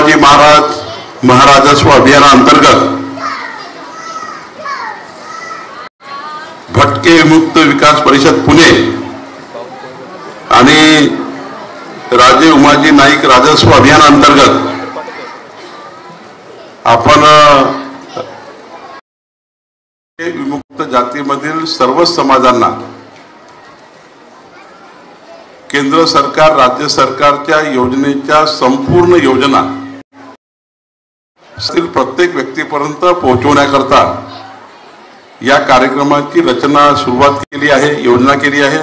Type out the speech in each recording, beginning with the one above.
उमाजी महाराजस्व अभियानाअंतर्गत भटके विमुक्त विकास परिषद पुणे आणि राजे उमाजी नाईक राजस्व अभियानाअंतर्गत आपण विमुक्त जातीमधील सर्व समाजांना केंद्र सरकार राज्य सरकारच्या योजनेच्या संपूर्ण योजना प्रत्येक व्यक्तीपर्यंत पोहोचवण्याकरता या कार्यक्रमाची रचना सुरुवात केली आहे, योजना केली आहे।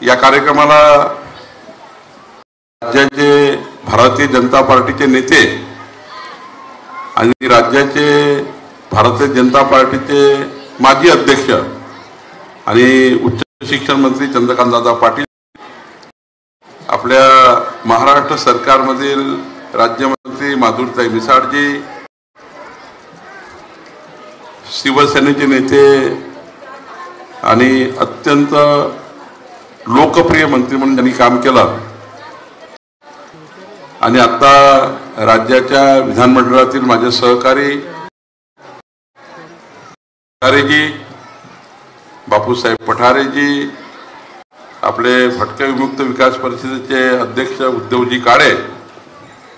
या कार्यक्रमाला राज्याचे भारतीय जनता पार्टीचे नेते आणि राज्याचे भारतीय जनता पार्टीचे माजी अध्यक्ष आणि उच्च शिक्षण मंत्री चंद्रकांतदादा पाटील, आपल्या महाराष्ट्र सरकारमधील राज्यमंत्री माधुरीताई मिसाळजी, शिवसेनेचे नेते आणि अत्यंत लोकप्रिय मंत्री म्हणून त्यांनी काम केलं आणि आता राज्याच्या विधानमंडळातील माझे सहकारी जी बापूसाहेब पठारेजी, आपले भटके विमुक्त विकास परिषदेचे अध्यक्ष उद्धवजी काळे,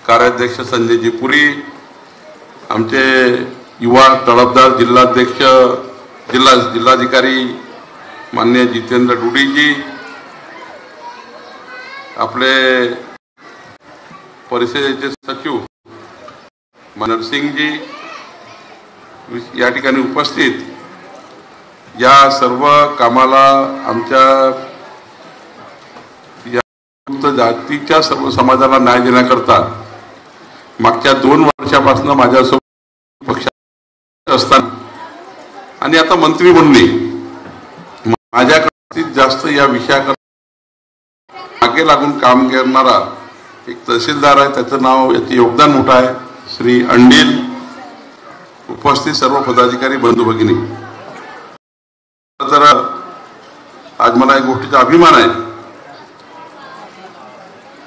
कार्याध्यक्ष संजयजी पुरी, आमचे युवा तळपदार जिल्हाध्यक्ष जिल्हाधिकारी माननीय जितेंद्र डुडीजी, आपले परिषदेचे सचिव मनरसिंगजी या ठिकाणी उपस्थित, या सर्व कामाला आमच्या या जातीच्या सर्व समाजाला न्याय देण्याकरता मागच्या 2 वर्षापासून माझ्यासोबत पक्ष असताना आणि आता मंत्री बनले, माझ्याकडे जास्त या विषयाकडे मागे लागून काम करणारा एक तहसीलदार आहे, त्याचं नाव, याचे योगदान मोठं आहे, श्री अंडील। उपस्थित सर्व पदाधिकारी बंधू भगिनी, तर आज मला एक गोष्टीचा अभिमान आहे,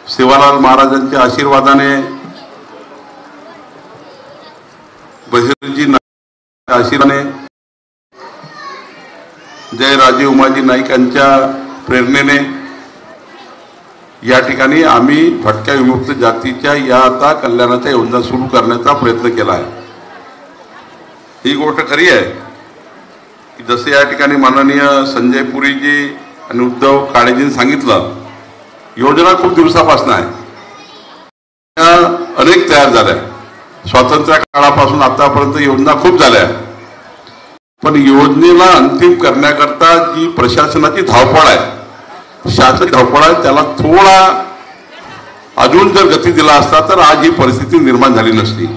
सेवालाल महाराजांच्या आशीर्वादाने, बहिर्जी आशीर्वादाने, जय राजे उमाजी नाईक यांच्या प्रेरणेने या ठिकाणी आम्ही भटक्या विमुक्त जातीच्या या आता कल्याणाच्या योजना सुरू करण्याचा प्रयत्न केला आहे। ही गोष्ट खरी आहे की जसे या ठिकाणी माननीय संजय पुरीजी आणि उद्धव काळेजींनी सांगितलं, योजना खूप दिवसापासून आहे, अनेक तयार झाल्या, स्वातंत्र्य काळापासून आतापर्यंत योजना खूप झाल्या, पण योजनेला अंतिम करण्याकरता जी प्रशासनाची धावपळ आहे, शासकीय धावपळ आहे, त्याला थोडा अजून जर गती दिला असता तर आज ही परिस्थिती निर्माण झाली नसती।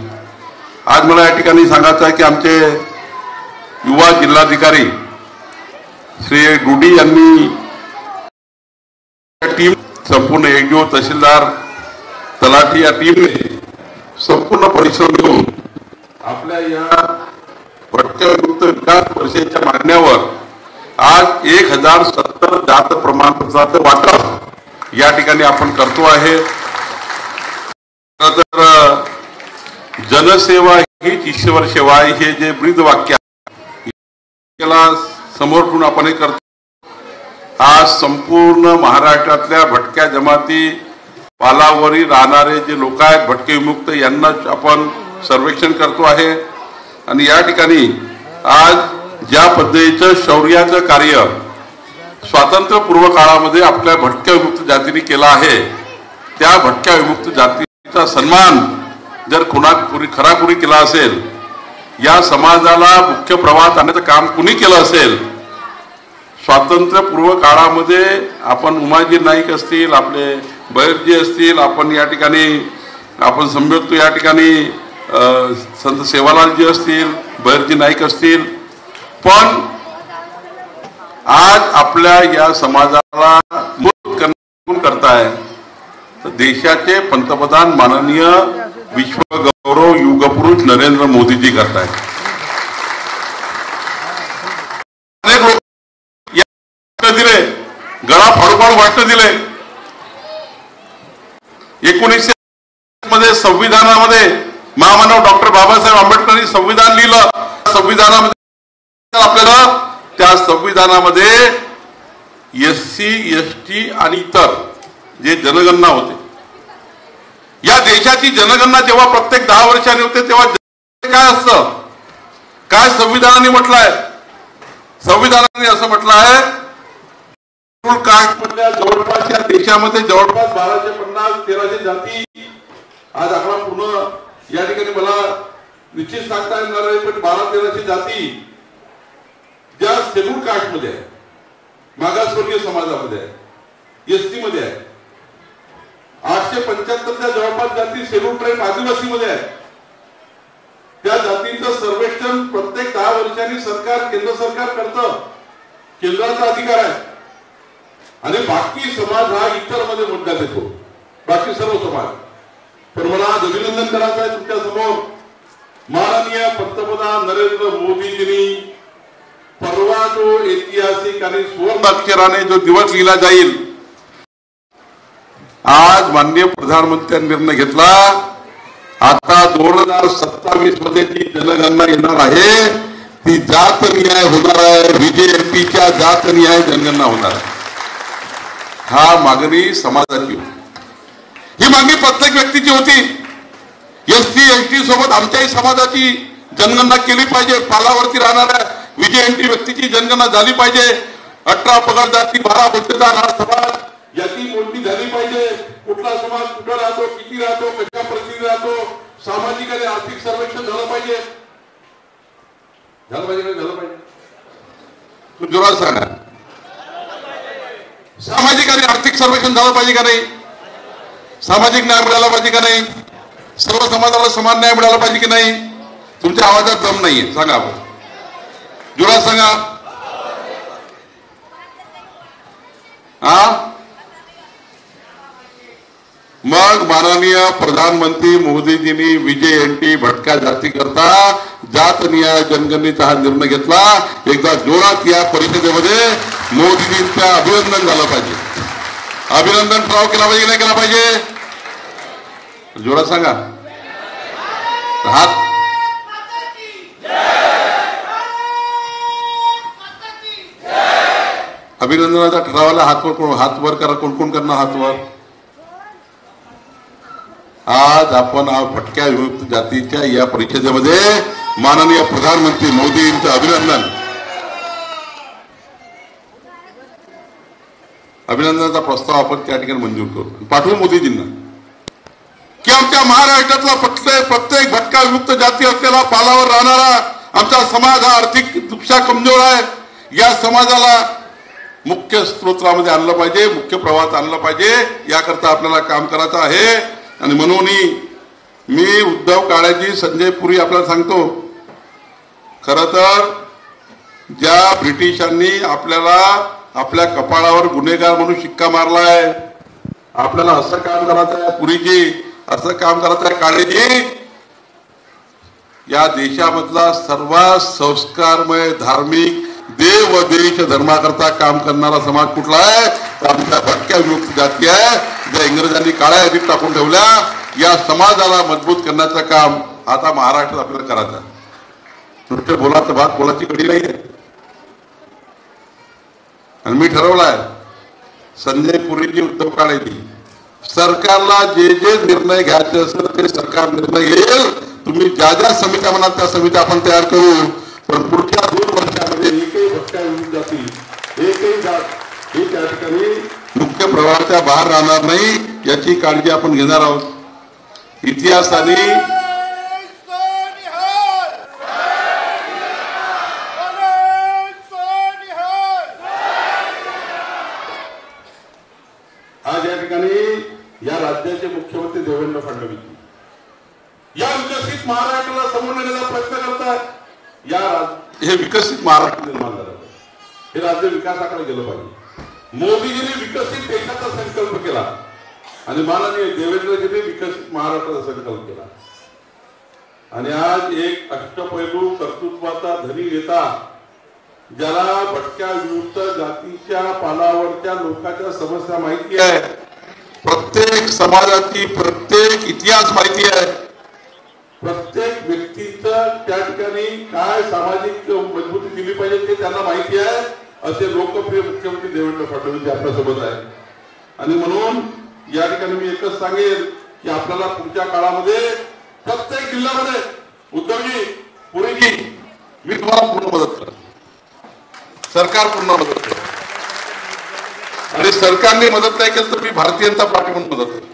आज मला या ठिकाणी सांगायचं आहे की आमचे युवा जिल्हाधिकारी श्री डुडी यांनी टीम, संपूर्ण एडीओ, तहसीलदार, तलाठी या टीमने संपूर्ण परिश्रम घेऊन आपल्या या भटक्या विमुक्त विकास परिषदेच्या मागण्यावर आज 1070 जात प्रमाणपत्राचं वाटप या ठिकाणी आपण करतो आहे। तर जनसेवा हीच ईश्वर सेवा हे जे ब्रीद वाक्य त्याला समोर ठेवून आपण हे करतो। आज संपूर्ण महाराष्ट्रातल्या भटक्या जमाती पालावरी राहणारे जे लोक आहेत भटके विमुक्त, यांना आपण सर्वेक्षण करतो आहे आणि या ठिकाणी आज ज्या पद्धतीचं शौर्याचं कार्य स्वातंत्र्यपूर्व काळामध्ये आपल्या भटक्या विमुक्त जातीने केला आहे, त्या भटक्या विमुक्त जातीचा सन्मान जर खराखुरी केला असेल, या समाजाला मुख्य प्रवाहात आणण्याचं काम कुणी केलं असेल, स्वातंत्र्यपूर्व काळामध्ये आपण उमाजी नाईक असतील, आपले बहिर्जी असतील, आपण या ठिकाणी आपण समजतो या ठिकाणी संत सेवालालजी असतील, बहिर्जी नाईक असतील, पण आज आपल्या या समाजाला मदत करताय तर देशाचे पंतप्रधान माननीय विश्वगौरव युगपुरुष नरेंद्र मोदीजी करताय। अनेक लोक दिले, गळा फाडून वाटत दिले, देशामध्ये संविधानामध्ये महामानव डॉक्टर बाबासाहेब आंबेडकरांनी संविधान लिहिलं. संविधानामध्ये आपल्याला त्या संविधानामध्ये SC ST आणि इतर जे जनगणना होते, या देशाची जनगणना जेव्हा प्रत्येक 10 वर्षांनी होते तेव्हा काय असतं, काय संविधानाने म्हटलंय? संविधानाने असं म्हटलं आहे, कास्टमधल्या जवळपास या देशामध्ये जवळपास 1250-1300 जाती. आज आकडा पूर्ण या ठिकाणी मला निश्चित सांगता येणार आहे, पण 1200-1300 जाती ज्या शेड्यूल कास्टमध्ये आहे, मागासवर्गीय समाजामध्ये आहे, ST मध्ये आहे. 875च्या जवळपास जाती शेड्यूल ट्राईब आदिवासीमध्ये आहे. त्या जातींचं सर्वेक्षण प्रत्येक 10 वर्षांनी केंद्र सरकार करतं. केंद्राचा अधिकार आहे. आणि बाकी समाज हा इतर मध्ये मुद्दा देतो, बाकी सर्व समाज. पण मला आज अभिनंदन करायचं आहे तुमच्या समोर. माननीय पंतप्रधान नरेंद्र मोदीजींनी परवा जो ऐतिहासिक आणि सुवर्ण अक्षराने जो दिवस लिहिला जाईल, आज माननीय प्रधानमंत्र्यांनी निर्णय घेतला. आता 2027 मध्ये जी जनगणना येणार आहे ती जातनिहाय होणार आहे. BJPच्या जातनिहाय जनगणना होणार आहे. हा मागणी समाजाची होती. ही मागणी प्रत्येक व्यक्तीची होती. SC ST सोबत आमच्याही समाजाची जनगणना केली पाहिजे. पालावरती राहणाऱ्या VJNT व्यक्तीची जनगणना झाली पाहिजे. 18 पगार जाती 12 बचतदार हा समाज याची मोजणी झाली पाहिजे. कुठला समाज कुठं राहतो, किती राहतो, कशा परिस्थितीत राहतो, सामाजिक आणि आर्थिक सर्वेक्षण झालं पाहिजे. झालं पाहिजे. तू जोरात सांगा, सामाजिक आणि आर्थिक सर्वेक्षण झालं पाहिजे का नाही? सामाजिक न्याय मिळाला पाहिजे का नाही? सर्व समाजाला समान न्याय मिळाला पाहिजे की नाही? तुमच्या आवाजात दम नाहीये, सांगा आपण जोरात सांगा. मग माननीय प्रधानमंत्री मोदीजींनी VJNT भटक्या जाती करता जातनिहाय जनगणनेचा हा निर्णय घेतला. एकदा जोरात या परिषदेमध्ये मोदीजींचं अभिनंदन झालं पाहिजे. अभिनंदन ठराव केला पाहिजे, नाही केला पाहिजे? जोरात सांगा. हात अभिनंदनाचा ठरावाला हात वर करा. कोण कोण करणार हात वर? आज आपण भटक्या विमुक्त जातीच्या या परिषदेमध्ये माननीय प्रधानमंत्री मोदींचं अभिनंदनाचा प्रस्ताव आपण त्या ठिकाणी मंजूर करू, पाठवू मोदीजींना की आमच्या महाराष्ट्रातला प्रत्येक भटका विमुक्त जाती असलेला पालावर राहणारा आमचा समाज हा आर्थिक दृष्ट्या कमजोर आहे. या समाजाला मुख्य स्त्रोत्रामध्ये आणलं पाहिजे, मुख्य प्रवाहात आणलं पाहिजे. याकरता आपल्याला काम करायचं आहे. आणि म्हणून मी उद्धव काळेजी, संजय पुरी आपल्याला सांगतो, खरं तर ज्या ब्रिटिशांनी आपल्याला आपल्या कपाळावर गुन्हेगार म्हणून शिक्का मारलाय, आपल्याला असं काम करायचं आहे पुरीजी, असं काम करायचं आहे काळेजी. या देशामधला सर्वात संस्कारमय धार्मिक देव व देश धर्माकरता काम करणारा समाज कुठला आहे? तर आमच्या भटक्या विमुक्त जाती आहे, ज्या इंग्रजांनी काळ्या यादीत टाकून ठेवल्या. या समाजाला मजबूत करण्याचं काम आता महाराष्ट्रात आपल्याला करायचं आहे. नुसतं बोलाचं भात बोलाची कडी नाही आहे. आणि मी ठरवलाय, संजय पुरीजी, उद्धव काळेजी, सरकारला जे जे निर्णय घ्यायचे असेल ते सरकार निर्णय घेईल. तुम्ही ज्या ज्या समित्या म्हणाल त्या समित्या आपण तयार करू. पण पुढच्या 2 वर्षामध्ये एकही भटक्या विमुक्त जाती, एकही जात ही त्या ठिकाणी मुख्य प्रवाहाच्या बाहेर राहणार नाही, याची काळजी आपण घेणार आहोत. इतिहासाने आज या ठिकाणी या राज्याचे मुख्यमंत्री देवेंद्र फडणवीस या विकसित महाराष्ट्राला समोर नेण्याचा प्रयत्न करतात. हे विकसित महाराष्ट्र निर्माण झालं, हे राज्य विकासाकडे गेलं पाहिजे. मोदीजींनी विकसित देशाचा संकल्प केला आणि माननीय देवेंद्रजींनी विकसित महाराष्ट्राचा संकल्प केला. आणि आज एक अष्टपैलू कर्तृत्वाचा धनी नेता, ज्याला भटक्या विमुक्त जातीच्या पालावरच्या लोकांच्या समस्या माहिती आहे, प्रत्येक समाजाची प्रत्येक इतिहास माहिती आहे, प्रत्येक व्यक्तीचं त्या ठिकाणी काय सामाजिक मजबूती दिली पाहिजे ते त्यांना माहिती आहे. असे लोकप्रिय मुख्यमंत्री देवेंद्र फडणवीस आपल्यासोबत आहे. आणि म्हणून या ठिकाणी मी एकच सांगेन की आपल्याला पुढच्या काळामध्ये प्रत्येक जिल्ह्यामध्ये उद्धवजी पुरीजी मी तुम्हाला पूर्ण मदत करेन, सरकार पूर्ण मदत करेल. आणि सरकारने मदत नाही केली तर मी भारतीय जनता पार्टी म्हणून मदत करेन.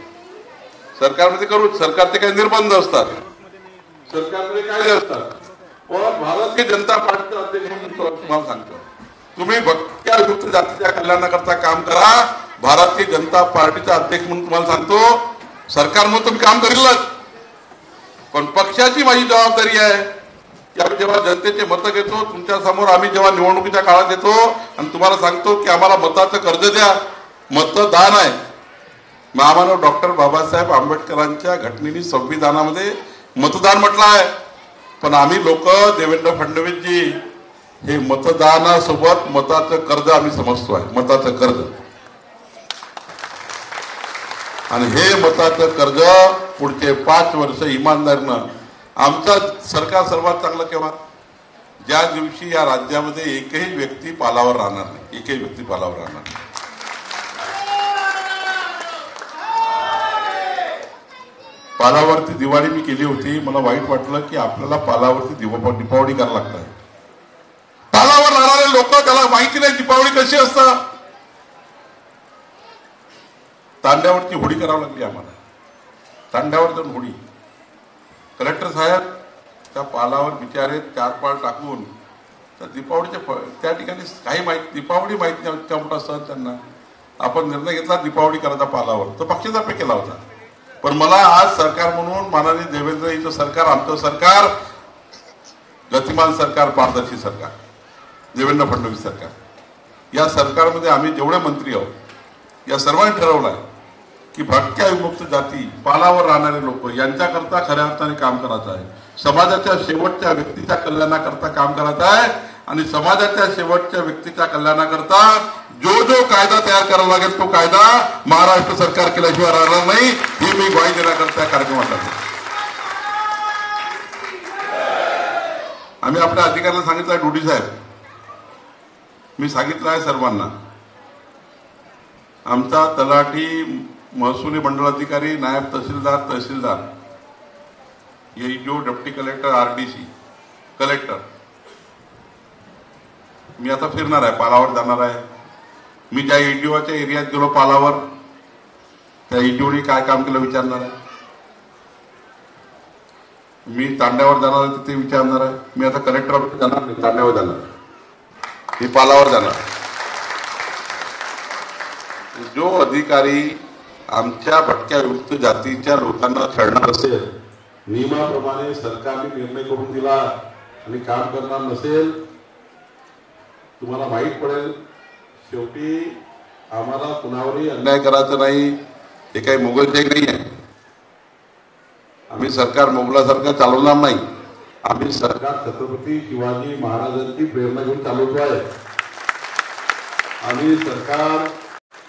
सरकारमध्ये करू, सरकारचे काही निर्बंध असतात, सरकारमध्ये कायदे असतात, पण भारतीय जनता पार्टीचा अध्यक्ष म्हणून तुम्हाला सांगतो, तुम्ही भटक्या विमुक्त जातीच्या कल्याणाकरता काम करा. भारतीय जनता पार्टीचा अध्यक्ष म्हणून तुम्हाला सांगतो, सरकार म्हणून तुम्ही काम करीलच, पण पक्षाची माझी जबाबदारी आहे की आम्ही जेव्हा जनतेचे मतं घेतो, तुमच्या समोर आम्ही जेव्हा निवडणुकीच्या काळात येतो आणि तुम्हाला सांगतो की आम्हाला मताचं कर्ज द्या, मतदान आहे. महामानव डॉक्टर बाबासाहेब आंबेडकरांच्या घटनेने संविधानामध्ये मतदान म्हटलं आहे, पण आम्ही लोक देवेंद्र फडणवीसजी हे मतदानासोबत मताचं कर्ज आम्ही समजतो आहे, मताचं कर्ज. आणि हे मताचं कर्ज पुढचे 5 वर्ष इमानदारीनं आमचं सरकार सर्वात चांगलं केव्हा, ज्या दिवशी या राज्यामध्ये एकही व्यक्ती पालावर राहणार नाही, एकही व्यक्ती पालावर राहणार नाही. पालावरती दिवाळी मी केली होती, मला वाईट वाटलं की आपल्याला पालावरती दीपावली करायला लागत. पालावर राहणारे लोक त्याला माहिती नाही दीपावली कशी असतं. तांड्यावरची होळी करावी लागली आम्हाला, तांड्यावर जाऊन होळी. कलेक्टर साहेब त्या पालावर बिचारे 4 पाल टाकून तर दीपावलीच्या त्या ठिकाणी काही माहिती, दीपावली माहिती नाही, इतका मोठा सण त्यांना. आपण निर्णय घेतला दीपावली करायचा पालावर, तो पक्षातर्फे केला होता. पण मला आज सरकार म्हणून माननीय देवेंद्रजीचं सरकार, आमचं सरकार गतिमान सरकार, पारदर्शी सरकार, देवेंद्र फडणवीस सरकार, या सरकारमध्ये आम्ही जेवढे मंत्री आहोत या सर्वांनी ठरवलं आहे की भटक्या विमुक्त जाती, पालावर राहणारे लोक यांच्याकरता खऱ्या अर्थाने काम करायचं आहे. समाजाच्या शेवटच्या व्यक्तीच्या कल्याणाकरता काम करायचं आहे. आणि समाजाच्या शेवटच्या व्यक्तीच्या कल्याणाकरता जो जो कायदा तयार करावा लागेल तो कायदा महाराष्ट्र सरकार केल्याशिवाय राहणार नाही, ही मी ग्वाही देण्याकरता कार्यक्रमात आहे. आम्ही आपल्या अधिकाऱ्याला सांगितलं आहे, डोडी साहेब, मी सांगितलं आहे सर्वांना, आमचा तलाठी, महसुली मंडळ अधिकारी, नायब tehsildar, EDO, deputy collector, RDC, collector, मी आता फिरणार आहे, पालावर जाणार आहे. मी ज्या EDOच्या एरियात गेलो पालावर, त्या EDOने काय काम केलं विचारणार आहे. मी तांड्यावर जाणार आहे, तिथे विचारणार आहे. मी आता कलेक्टर ऑफिस जाणार नाही, तांड्यावर जाणार, मी पालावर जाणार. जो अधिकारी आमच्या भटक्या विमुक्त जातीच्या लोकांना छळणार असेल, नियमाप्रमाणे सरकारने निर्णय करून दिला आणि काम करणार नसेल, तुम्हाला माहीत पडेल. शेवटी आम्हाला कुणावरही अन्याय करायचा नाही, हे काही मोगलशाही नाही आहे. आम्ही सरकार मोगलासारखं चालवणार नाही. आम्ही सरकार छत्रपती शिवाजी महाराजांची प्रेरणा घेऊन चालवतो आहे. आम्ही सरकार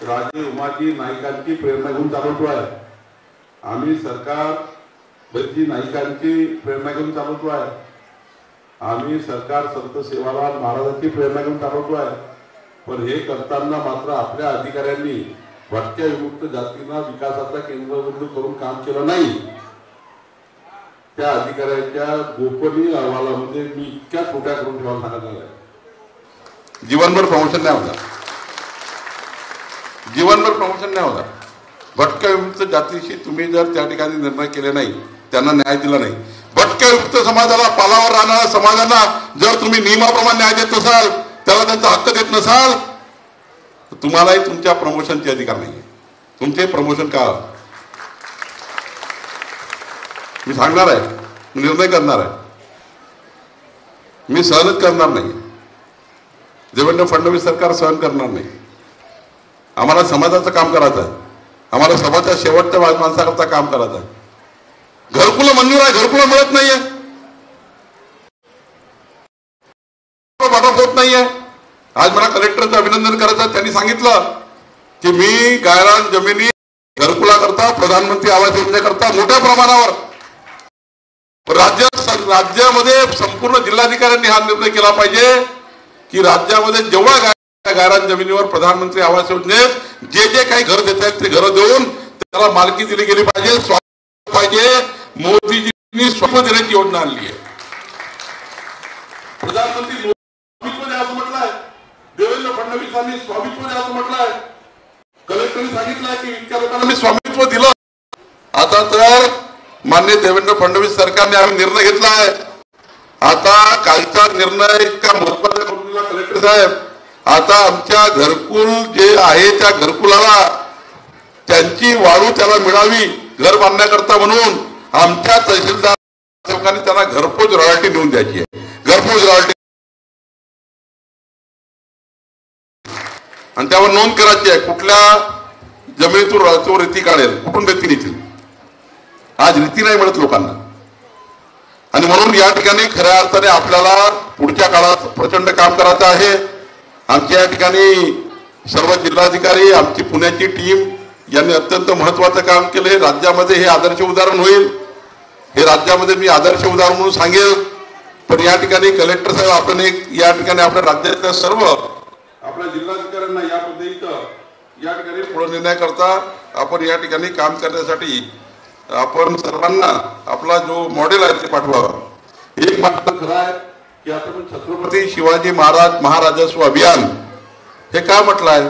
राजे उमाजी नाईकांची प्रेरणा घेऊन चालवतो आहे. आम्ही सरकार बजी नाईकांची प्रेरणा घेऊन चालवतो आहे. आम्ही सरकार संत सेवालाल महाराजांची प्रेरणा घेऊन चालवतो आहे. पण हे करताना मात्र आपल्या अधिकाऱ्यांनी भटक्या विमुक्त जातींना विकासाचा केंद्रबिंदू करून काम केलं नाही. त्या अधिकाऱ्यांच्या गोपनीय अहवालामध्ये मी इतक्या छोट्या करून ठेवायला सांगितलं आहे, जीवनभर प्रमोशन नाही होणार, जीवनभर प्रमोशन नाही होणार. भटक्या विमुक्त जातीशी तुम्ही जर त्या ठिकाणी निर्णय केले नाही, त्यांना न्याय दिला नाही, भटक्या विमुक्त समाजाला, पालावर राहणाऱ्या समाजांना जर तुम्ही नियमाप्रमाणे न्याय देत नसाल, त्याला त्यांचा हक्क देत नसाल, तर तुम्हालाही तुमच्या प्रमोशनचे अधिकार नाही. तुमचे प्रमोशन का, मी सांगणार आहे, मी निर्णय करणार आहे, मी सहनच करणार नाही. देवेंद्र फडणवीस सरकार सहन करणार नाही. आम्हाला समाजाचं काम करायचं आहे, आम्हाला समाजाच्या शेवटच्या माणसाकरता काम करायचं आहे. घरकुलं मंजूर आहे, घरकुलं मिळत नाहीये, वाटप होत नाहीये. आज मला कलेक्टरचं अभिनंदन करायचं. त्यांनी सांगितलं की मी गायरान जमिनी घरकुलाकरता, प्रधानमंत्री आवास योजनेकरता मोठ्या प्रमाणावर राज्यामध्ये संपूर्ण जिल्हाधिकाऱ्यांनी हा निर्णय केला पाहिजे की राज्यामध्ये जेवढ्या गायरान जमिनीवर प्रधानमंत्री आवास योजनेत जे जे काही घर देत आहेत ते घर देऊन त्याला मालकी दिली गेली पाहिजे, स्वामित्व पाहिजे. मोदीजींनी स्वामित्व देण्याची योजना आणली आहे. प्रधानमंत्री स्वामित्व द्या असं म्हटलंय, देवेंद्र फडणवीसांनी स्वामित्व द्या असं म्हटलंय, कलेक्टरने सांगितलंय की इतक्या लोकांना मी स्वामित्व दिलं. आता तर माननीय देवेंद्र फडणवीस सरकारने आम्ही निर्णय घेतला आहे. आता कालचा निर्णय इतका महत्वाचा करून दिला कलेक्टर साहेब. आता आमच्या घरकुल जे आहे त्या घरकुलाला त्यांची वाळू त्याला मिळावी घर बांधण्याकरता म्हणून आमच्या तहसीलदार सेवकांनी त्यांना घरपोच रॉयल्टी देऊन द्यायची आहे. घरपोच रॉयल्टी आणि त्यावर नोंद करायची आहे कुठल्या जमिनीतून तो रेती काढेल, कुठून रेती नेतील. आज रीती नाही मिळत लोकांना. आणि म्हणून या ठिकाणी खऱ्या अर्थाने आपल्याला पुढच्या काळात प्रचंड काम करायचं आहे. आमच्या या ठिकाणी सर्व जिल्हाधिकारी, आमची पुण्याची टीम यांनी अत्यंत महत्वाचं काम केले. राज्यामध्ये हे आदर्श उदाहरण होईल. हे राज्यामध्ये मी आदर्श उदाहरण म्हणून सांगेल. पण या ठिकाणी कलेक्टर साहेब आपण एक या ठिकाणी आपल्या राज्यातल्या सर्व आपल्या जिल्हाधिकाऱ्यांना या पद्धतीचं या ठिकाणी पुढे नेण्याकरता आपण या ठिकाणी काम करण्यासाठी आपण सर्वांना आपला जो मॉडेल आहे ते पाठवावा. एक मात्र खरं आहे की आता पण छत्रपती शिवाजी महाराज महाराजस्व अभियान हे का म्हटलं आहे.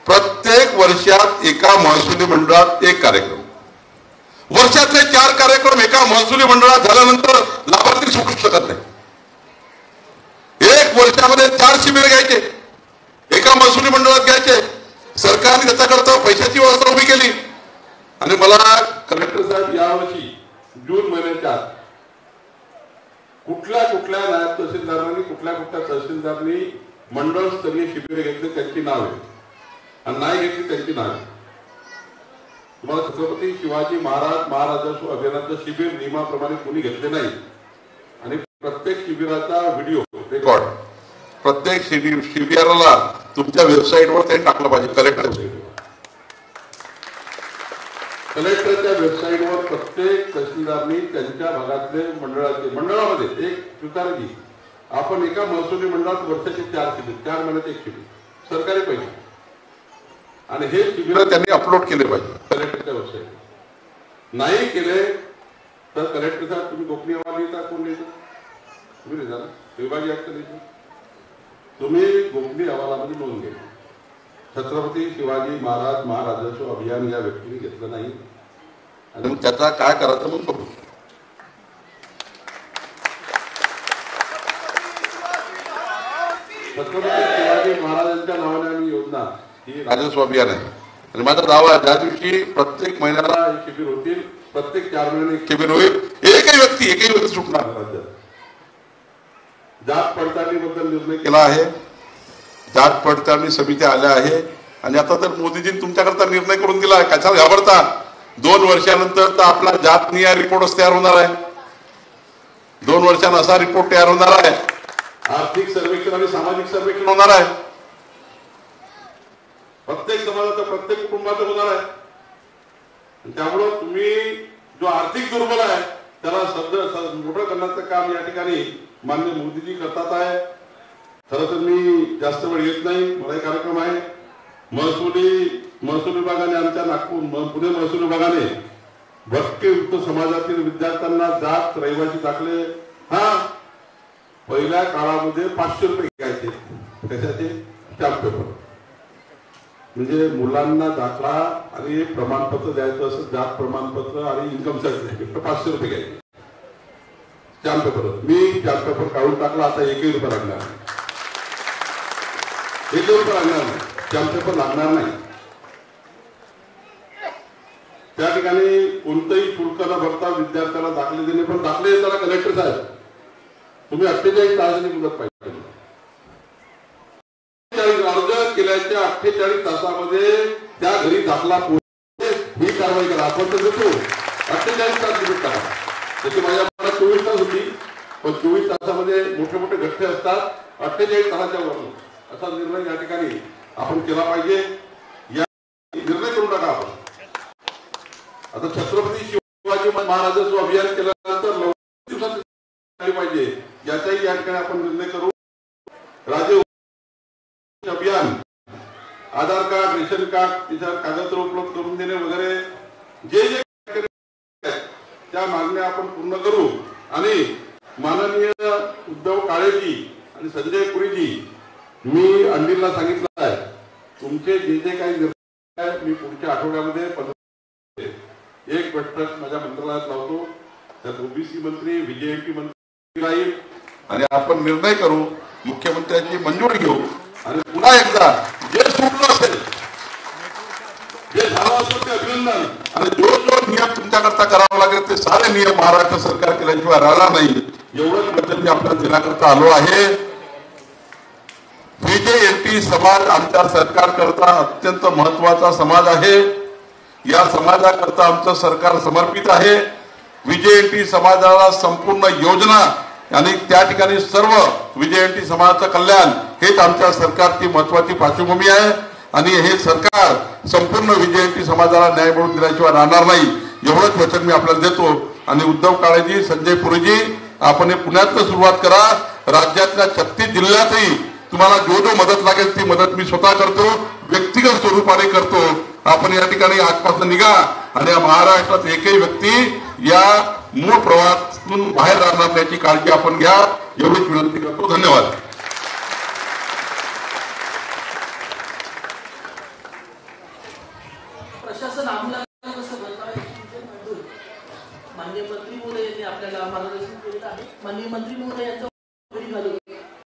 प्रत्येक वर्षात एका महसुली मंडळात एक कार्यक्रम, वर्षातले 4 कार्यक्रम एका महसुली मंडळात झाल्यानंतर लाभार्थी सुटू शकत नाही. एक वर्षामध्ये 4 शिबिर घ्यायचे, एका महसुली मंडळात घ्यायचे. सरकारने त्याच्याकरता पैशाची व्यवस्था उभी केली. आणि मला कलेक्टर साहेब यावर्षी जून महिन्याच्या कुठल्या नायब तहसीलदारांनी कुठल्या तहसीलदारांनी मंडळस्तरीय शिबिरे घेतली त्यांची नावे आणि नाही घेतली त्यांची नावे. तुम्हाला छत्रपती शिवाजी महाराज महाराजस्व अभियानाचं शिबिर नियमाप्रमाणे कोणी घेतले नाही. आणि प्रत्येक शिबिराचा व्हिडिओ रेकॉर्ड प्रत्येक शिबिराला तुमच्या वेबसाईटवर त्यांनी टाकलं पाहिजे. कलेक्टरच्या वेबसाईटवर प्रत्येक तहसीलदारनी त्यांच्या भागातले मंडळामध्ये एक स्वीकारली. आपण एका महसुली मंडळात वर्षाचे 4 शिबिर, 4 महिन्यात एक शिबिर, सरकारी पैसे. आणि हे शिबिर त्यांनी अपलोड केले पाहिजे कलेक्टरच्या वेबसाईट. नाही केले तर कलेक्टर साहेब तुम्ही गोपनीय अहवाल लिहिता, कोण लिहिता? तुम्ही लिहिता ना, विभागीय आयुक्त लिहिता. तुम्ही गोपनीय अहवालामध्ये नोंद घ्या छत्रपती शिवाजी महाराज महाराजस्व अभियान या व्यक्तीने घेतलं नाही. आणि मग त्याचा काय करायचं म्हणून बघू. छत्रपती शिवाजी महाराजांच्या नावाने आम्ही योजना ही राजस्व अभियान आहे. आणि माझा दावा ज्या दिवशी प्रत्येक महिन्याला शिबिर होतील, प्रत्येक 4 महिने एक शिबिर होईल, एकही व्यक्ती सुटणार राज्यात. जात पडताळणीबद्दल निर्णय केला आहे. जात पडताळणी समित्या आल्या आहे. आणि आता तर मोदीजींनी तुमच्याकरता निर्णय करून दिला आहे. कशाला घाबरता? 2 वर्षानंतर तर आपला जातनिहाय रिपोर्टच तयार होणार आहे. 2 वर्षांना असा रिपोर्ट तयार होणार आहे. आर्थिक सर्वेक्षण आणि सामाजिक सर्वेक्षण होणार आहे. प्रत्येक समाजाचं प्रत्येक कुटुंबाचं होणार आहे. त्यामुळं तुम्ही जो आर्थिक दुर्बल आहे त्याला मोठं करण्याचं काम या ठिकाणी माननीय मोदीजी करतात आहे. खरं तर मी जास्त वेळ घेत नाही. मला एक कार्यक्रम आहे. महसूल विभागाने आमच्या पुणे महसूल विभागाने भटके समाजातील विद्यार्थ्यांना जात रहिवासी दाखले पहिल्या काळामध्ये 500 रुपये घ्यायचे. कशाचे? Stamp paper. म्हणजे मुलांना दाखला आणि प्रमाणपत्र द्यायचं असं जात प्रमाणपत्र आणि इन्कम सर्टिफिकेट 500 रुपये घ्यायचे. Stamp paper. मी स्टॅम्प पेपर काढून टाकला. आता 1 रुपये लागणार नाही. 1 रुपये लागणार नाही. स्टॅम्प पेपर लागणार नाही. त्या ठिकाणी कोणतंही शुल्क न भरता विद्यार्थ्याला दाखले देणे. पण दाखले देताना कलेक्टर साहेब तुम्ही 48 तासांची मुदत पाहिजे. अर्ज केल्याच्या 48 तासामध्ये त्या घरी दाखला ही कारवाई करा. आपण तर देतो 48 तास मुदत करा. जशी माझ्या 24 तास होती. पण 24 तासामध्ये मोठे मोठे गठ्ठे असतात. 48 तासाच्या वर असा निर्णय या ठिकाणी आपण केला पाहिजे. या निर्णय करू नका आपण. आता छत्रपती शिवाजी महाराजांचं अभियान केल्यानंतर लवकर दिवसात झाली पाहिजे याचाही या ठिकाणी आपण निर्णय करू. राज्य अभियान, आधार कार्ड, रेशन कार्ड, त्याच्या कागदपत्र उपलब्ध करून देणे वगैरे जे जे त्या मागण्या आपण पूर्ण करू. आणि माननीय उद्धव काळेजी आणि संजय पुरीजी, मी अंडीलला सांगितलं आहे तुमचे जे जे काही निर्णय आहेत मी पुढच्या आठवड्यामध्ये एक बैठक माझ्या मंत्रालयात लावतो. त्यात ओबीसी मंत्री, व्हीजेएमपी मंत्री राहील आणि आपण निर्णय करू, मुख्यमंत्र्यांची मंजुरी घेऊ. आणि पुन्हा एकदा जे सुटलं असेल, जे झालं असेल ते अभिनंदन. आणि जो नियम तुमच्याकरता करावा लागेल ते सारे नियम महाराष्ट्र सरकार केल्याशिवाय राहणार नाही. एवढंच बद्दल मी आपल्याला देण्याकरता आलो आहे. व्हीजेएमपी समाज आमच्या सरकारकरता अत्यंत महत्वाचा समाज आहे. या समाजाकरता आमचं सरकार समर्पित आहे. व्हीजेएमपी समाजाला संपूर्ण योजना आणि त्या ठिकाणी सर्व व्हीजेएमपी समाजाचं कल्याण हेच आमच्या सरकारची महत्वाची पार्श्वभूमी आहे. आणि हे सरकार संपूर्ण व्हीजेएमपी समाजाला न्याय मिळवून दिल्याशिवाय राहणार नाही एवढंच वचन मी आपल्याला देतो. आणि उद्धव काळेजी, संजय पुरीजी, आपण हे पुण्यातनं सुरुवात करा. राज्यातल्या 36 जिल्ह्यातही तुम्हाला जो मदत लागेल ती मदत मी स्वतः करतो, व्यक्तिगत स्वरूपाने करतो. आपण या ठिकाणी आजपासून निघा आणि या महाराष्ट्रात एकही व्यक्ती या मूळ प्रवाहातून बाहेर राहणार त्याची काळजी आपण घ्या एवढीच विनंती करतो. धन्यवाद.